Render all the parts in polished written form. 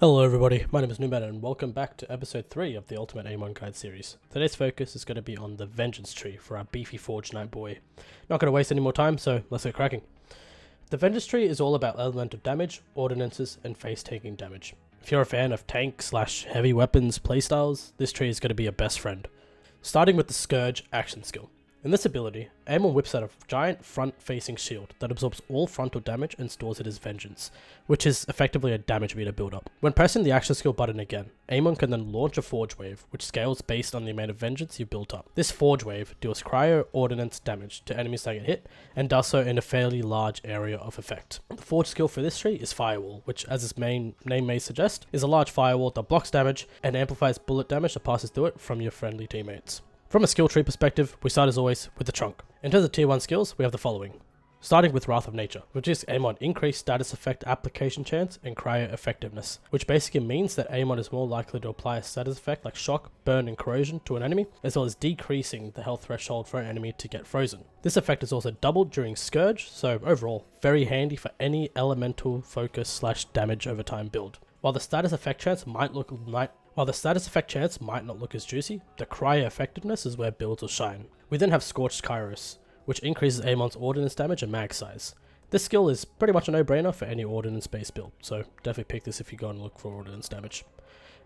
Hello everybody, my name is Newman and welcome back to episode 3 of the Ultimate Amon Guide series. Today's focus is going to be on the Vengeance Tree for our beefy Forge Knight boy. Not going to waste any more time, so let's get cracking. The Vengeance Tree is all about elemental damage, ordinances, and face-taking damage. If you're a fan of tank/heavy weapons playstyles, this tree is going to be your best friend. Starting with the Scourge action skill. In this ability, Amon whips out a giant front-facing shield that absorbs all frontal damage and stores it as Vengeance, which is effectively a damage meter build-up. When pressing the action skill button again, Amon can then launch a Forge Wave, which scales based on the amount of Vengeance you've built up. This Forge Wave deals cryo ordnance damage to enemies that get hit, and does so in a fairly large area of effect. The Forge skill for this tree is Firewall, which, as its main name may suggest, is a large firewall that blocks damage and amplifies bullet damage that passes through it from your friendly teammates. From a skill tree perspective, we start as always with the trunk. In terms of tier 1 skills, we have the following. Starting with Wrath of Nature, which gives Amon increased status effect application chance and cryo effectiveness, which basically means that Amon is more likely to apply a status effect like shock, burn, and corrosion to an enemy, as well as decreasing the health threshold for an enemy to get frozen. This effect is also doubled during Scourge, so overall, very handy for any elemental focus/damage over time build. While the status effect chance might not look as juicy, the cryo effectiveness is where builds will shine. We then have Scorched Kairos, which increases Amon's ordnance damage and mag size. This skill is pretty much a no-brainer for any ordnance-based build, so definitely pick this if you go and look for ordnance damage.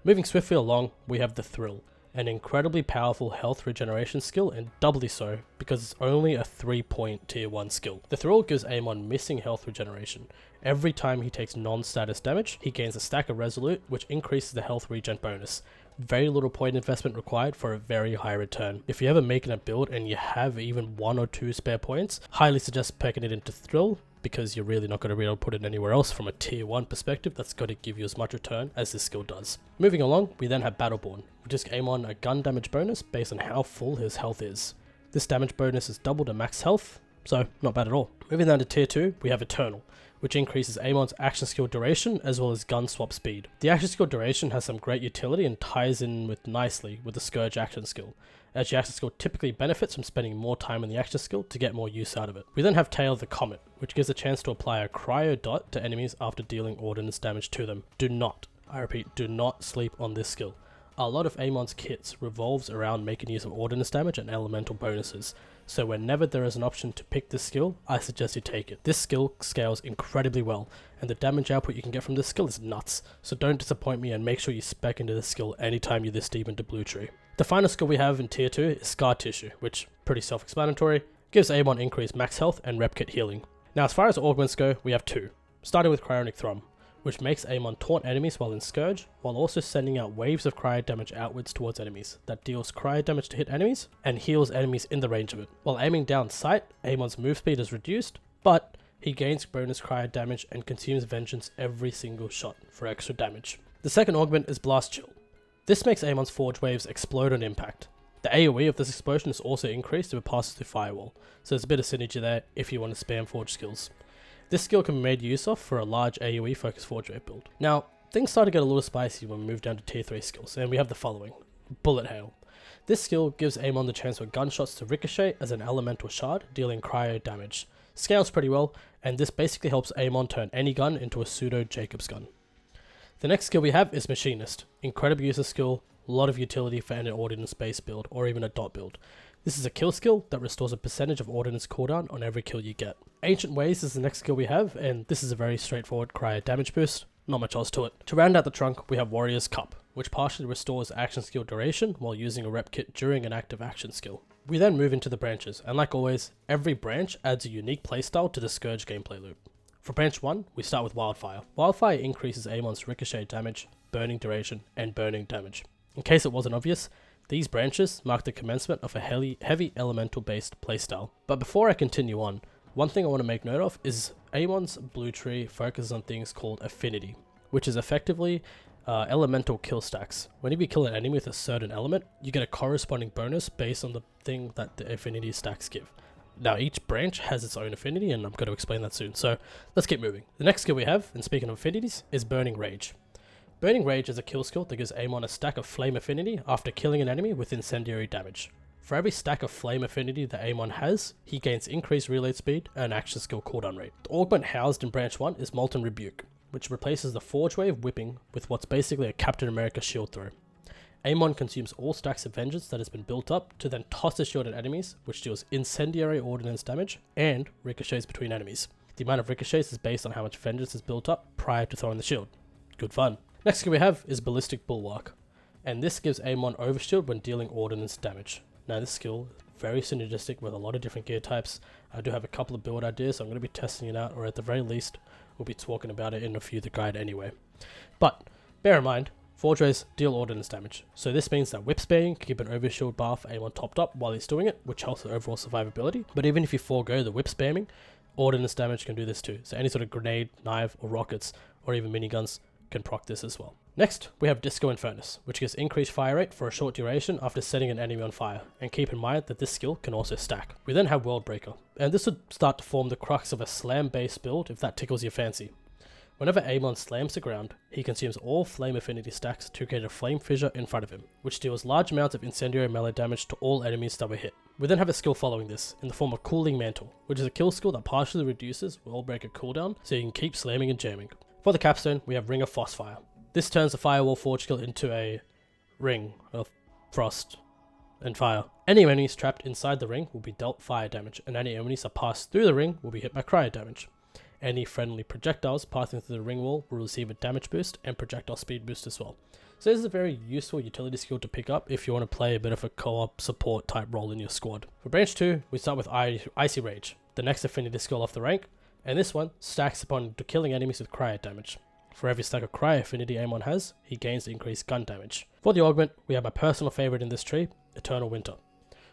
Moving swiftly along, we have the Thrill, an incredibly powerful health regeneration skill, and doubly so because it's only a 3-point tier 1 skill. The Thrill gives Amon missing health regeneration. Every time he takes non-status damage, he gains a stack of Resolute, which increases the health regen bonus. Very little point investment required for a very high return. If you're ever making a build and you have even 1 or 2 spare points, highly suggest packing it into Thrill, because you're really not going to be able to put it anywhere else from a tier 1 perspective that's going to give you as much return as this skill does. Moving along, we then have Battleborn, which gives Amon a gun damage bonus based on how full his health is. This damage bonus is double to max health, so not bad at all. Moving down to tier 2, we have Eternal, which increases Amon's action skill duration as well as gun swap speed. The action skill duration has some great utility and ties in nicely with the Scourge action skill, as the action skill typically benefits from spending more time in the action skill to get more use out of it. We then have Tail of the Comet, which gives a chance to apply a cryo dot to enemies after dealing ordnance damage to them. Do not, I repeat, do not sleep on this skill. A lot of Amon's kits revolves around making use of ordnance damage and elemental bonuses, so whenever there is an option to pick this skill, I suggest you take it. This skill scales incredibly well, and the damage output you can get from this skill is nuts, so don't disappoint me and make sure you spec into this skill anytime you're this deep into Blue Tree. The final skill we have in tier 2 is Scar Tissue, which, pretty self-explanatory, gives Amon increased max health and rep kit healing. Now as far as augments go, we have 2, starting with Cryonic Thrum, which makes Amon taunt enemies while in Scourge, while also sending out waves of cryo damage outwards towards enemies, that deals cryo damage to hit enemies, and heals enemies in the range of it. While aiming down sight, Amon's move speed is reduced, but he gains bonus cryo damage and consumes Vengeance every single shot for extra damage. The second augment is Blast Chill. This makes Amon's Forge Waves explode on impact. The AoE of this explosion is also increased if it passes through Firewall, so there's a bit of synergy there if you want to spam Forge skills. This skill can be made use of for a large AoE focused Forge Wave build. Now, things start to get a little spicy when we move down to tier 3 skills, and we have the following. Bullet Hail. This skill gives Amon the chance for gunshots to ricochet as an elemental shard, dealing cryo damage. Scales pretty well, and this basically helps Amon turn any gun into a pseudo Jacob's gun. The next skill we have is Machinist. Incredible user skill, a lot of utility for an ordnance based build, or even a dot build. This is a kill skill that restores a percentage of ordnance cooldown on every kill you get. Ancient Ways is the next skill we have, and this is a very straightforward cryo damage boost, not much else to it. To round out the trunk, we have Warrior's Cup, which partially restores action skill duration while using a rep kit during an active action skill. We then move into the branches, and like always, every branch adds a unique playstyle to the Scourge gameplay loop. For branch 1, we start with Wildfire. Wildfire increases Amon's ricochet damage, burning duration, and burning damage. In case it wasn't obvious, these branches mark the commencement of a heavy elemental based playstyle. But before I continue on, one thing I want to make note of is Amon's Blue Tree focuses on things called Affinity, which is effectively elemental kill stacks. Whenever you kill an enemy with a certain element, you get a corresponding bonus based on the thing that the affinity stacks give. Now each branch has its own affinity, and I'm going to explain that soon, so let's keep moving. The next skill we have, and speaking of affinities, is Burning Rage. Burning Rage is a kill skill that gives Amon a stack of flame affinity after killing an enemy with incendiary damage. For every stack of flame affinity that Amon has, he gains increased reload speed and action skill cooldown rate. The augment housed in branch 1 is Molten Rebuke, which replaces the Forge Wave whipping with what's basically a Captain America shield throw. Amon consumes all stacks of vengeance that has been built up to then toss the shield at enemies, which deals incendiary ordnance damage and ricochets between enemies. The amount of ricochets is based on how much vengeance is built up prior to throwing the shield. Good fun. Next skill we have is Ballistic Bulwark, and this gives Amon overshield when dealing ordnance damage. Now this skill is very synergistic with a lot of different gear types. I do have a couple of build ideas, so I'm going to be testing it out, or at the very least, we'll be talking about it in a future guide anyway. But bear in mind, Forge Waves deal ordnance damage, so this means that whip spamming can keep an overshield bar for Amon topped up while he's doing it, which helps with overall survivability. But even if you forego the whip spamming, ordnance damage can do this too, so any sort of grenade, knife, or rockets, or even miniguns can proc this as well. Next, we have Disco Infernus, which gives increased fire rate for a short duration after setting an enemy on fire, and keep in mind that this skill can also stack. We then have Worldbreaker, and this would start to form the crux of a slam based build if that tickles your fancy. Whenever Amon slams the ground, he consumes all flame affinity stacks to create a flame fissure in front of him, which deals large amounts of incendiary melee damage to all enemies that were hit. We then have a skill following this, in the form of Cooling Mantle, which is a kill skill that partially reduces Worldbreaker cooldown, so you can keep slamming and jamming. For the capstone, we have Ring of Frostfire. This turns the Firewall Forge skill into a ring of frost and fire. Any enemies trapped inside the ring will be dealt fire damage, and any enemies that pass through the ring will be hit by cryo damage. Any friendly projectiles passing through the ring wall will receive a damage boost and projectile speed boost as well. So this is a very useful utility skill to pick up if you want to play a bit of a co-op support type role in your squad. For branch 2, we start with Icy Rage, the next affinity skill off the rank, and this one stacks upon killing enemies with cryo damage. For every stack of cryo affinity Amon has, he gains increased gun damage. For the augment, we have my personal favourite in this tree, Eternal Winter.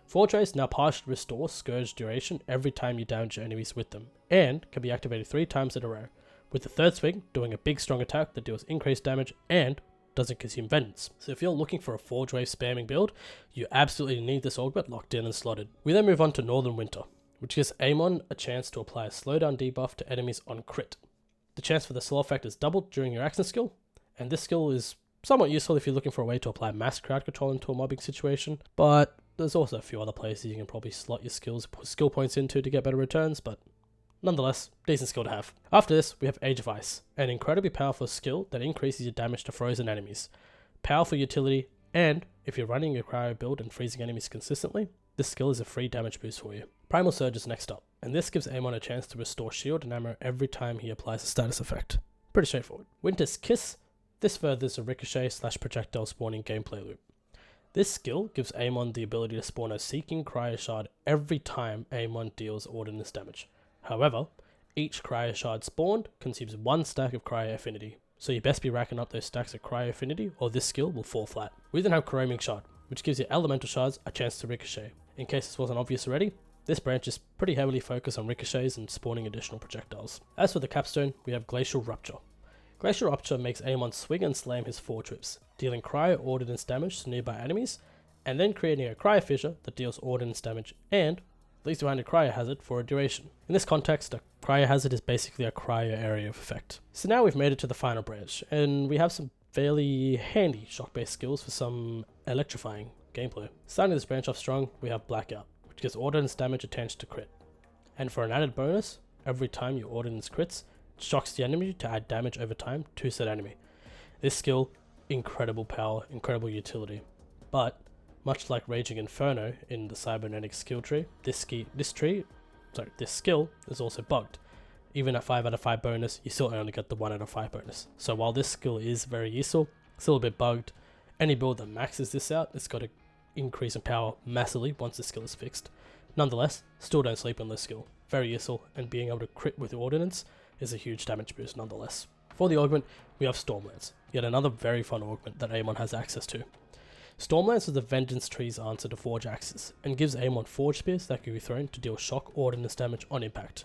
Forge Waves now partially restores Scourge duration every time you damage your enemies with them, and can be activated 3 times in a row, with the third swing doing a big strong attack that deals increased damage and doesn't consume vengeance. So if you're looking for a Forge Wave spamming build, you absolutely need this augment locked in and slotted. We then move on to Northern Winter, which gives Amon a chance to apply a slowdown debuff to enemies on crit. The chance for the slow effect is doubled during your action skill, and this skill is somewhat useful if you're looking for a way to apply mass crowd control into a mobbing situation, but there's also a few other places you can probably slot your skill points into to get better returns, but nonetheless, decent skill to have. After this, we have Age of Ice, an incredibly powerful skill that increases your damage to frozen enemies. Powerful utility, and if you're running your cryo build and freezing enemies consistently, this skill is a free damage boost for you. Primal Surge is next up, and this gives Amon a chance to restore shield and ammo every time he applies a status effect. Pretty straightforward. Winter's Kiss, this furthers a ricochet / projectile spawning gameplay loop. This skill gives Amon the ability to spawn a Seeking Cryo Shard every time Amon deals ordnance damage. However, each Cryo Shard spawned consumes 1 stack of Cryo Affinity, so you best be racking up those stacks of Cryo Affinity or this skill will fall flat. We then have Chroming Shard, which gives your Elemental Shards a chance to ricochet. In case this wasn't obvious already, this branch is pretty heavily focused on ricochets and spawning additional projectiles. As for the capstone, we have Glacial Rupture. Glacial Rupture makes Amon swing and slam his Forge Whips, dealing cryo ordnance damage to nearby enemies, and then creating a cryo fissure that deals ordnance damage and leaves behind a cryo hazard for a duration. In this context, a cryo hazard is basically a cryo area of effect. So now we've made it to the final branch, and we have some fairly handy shock-based skills for some electrifying gameplay. Starting this branch off strong, we have Blackout, which gives ordnance damage attached to crit. And for an added bonus, every time your ordnance crits, it shocks the enemy to add damage over time to said enemy. This skill, incredible power, incredible utility. But, much like Raging Inferno in the Cybernetic skill tree, this skill is also bugged. Even at 5 out of 5 bonus, you still only get the 1 out of 5 bonus. So while this skill is very useful, it's still a bit bugged. Any build that maxes this out, it's got to increase in power massively once the skill is fixed. Nonetheless, still don't sleep on this skill. Very useful, and being able to crit with ordnance is a huge damage boost nonetheless. For the augment, we have Stormlance, yet another very fun augment that Amon has access to. Stormlance is the Vengeance Tree's answer to Forge Axes, and gives Amon Forge Spears that can be thrown to deal shock ordnance damage on impact.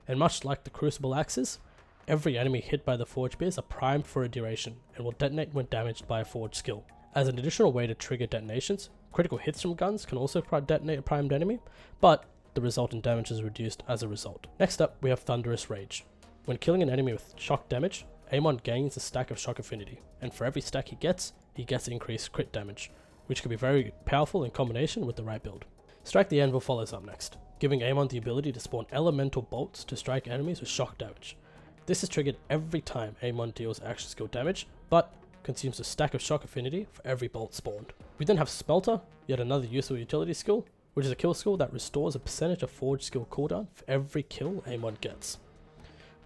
And much like the Crucible Axes, every enemy hit by the Forge Spears are primed for a duration, and will detonate when damaged by a Forge skill. As an additional way to trigger detonations, critical hits from guns can also detonate a primed enemy, but the resultant damage is reduced as a result. Next up, we have Thunderous Rage. When killing an enemy with shock damage, Amon gains a stack of shock affinity, and for every stack he gets increased crit damage, which can be very powerful in combination with the right build. Strike the Anvil follows up next, giving Amon the ability to spawn elemental bolts to strike enemies with shock damage. This is triggered every time Amon deals action skill damage, but consumes a stack of shock affinity for every bolt spawned. We then have Smelter, yet another useful utility skill, which is a kill skill that restores a percentage of forge skill cooldown for every kill Amon gets.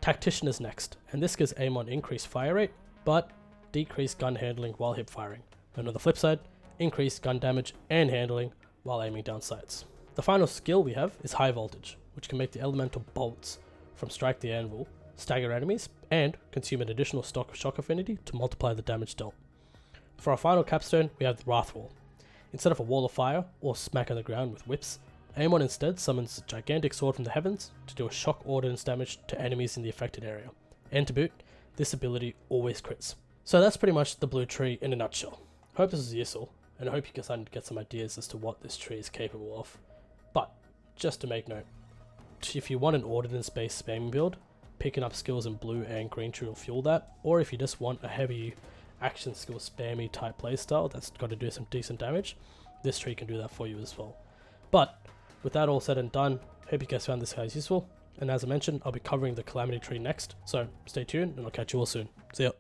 Tactician is next, and this gives Amon increased fire rate, but decreased gun handling while hip firing, and on the flip side, increased gun damage and handling while aiming down sights. The final skill we have is High Voltage, which can make the elemental bolts from Strike the Anvil stagger enemies and consume an additional stock of shock affinity to multiply the damage dealt. For our final capstone, we have the Wrathwall. Instead of a wall of fire or smack on the ground with whips, Amon instead summons a gigantic sword from the heavens to do a shock ordnance damage to enemies in the affected area. And to boot, this ability always crits. So that's pretty much the blue tree in a nutshell. Hope this was useful, and I hope you can get some ideas as to what this tree is capable of. But, just to make note, if you want an ordnance-based spamming build, picking up skills in blue and green tree will fuel that, or if you just want a heavy action skill spammy type playstyle that's got to do some decent damage, this tree can do that for you as well. But, with that all said and done, hope you guys found this guys useful, and as I mentioned, I'll be covering the Calamity tree next, so stay tuned and I'll catch you all soon. See ya.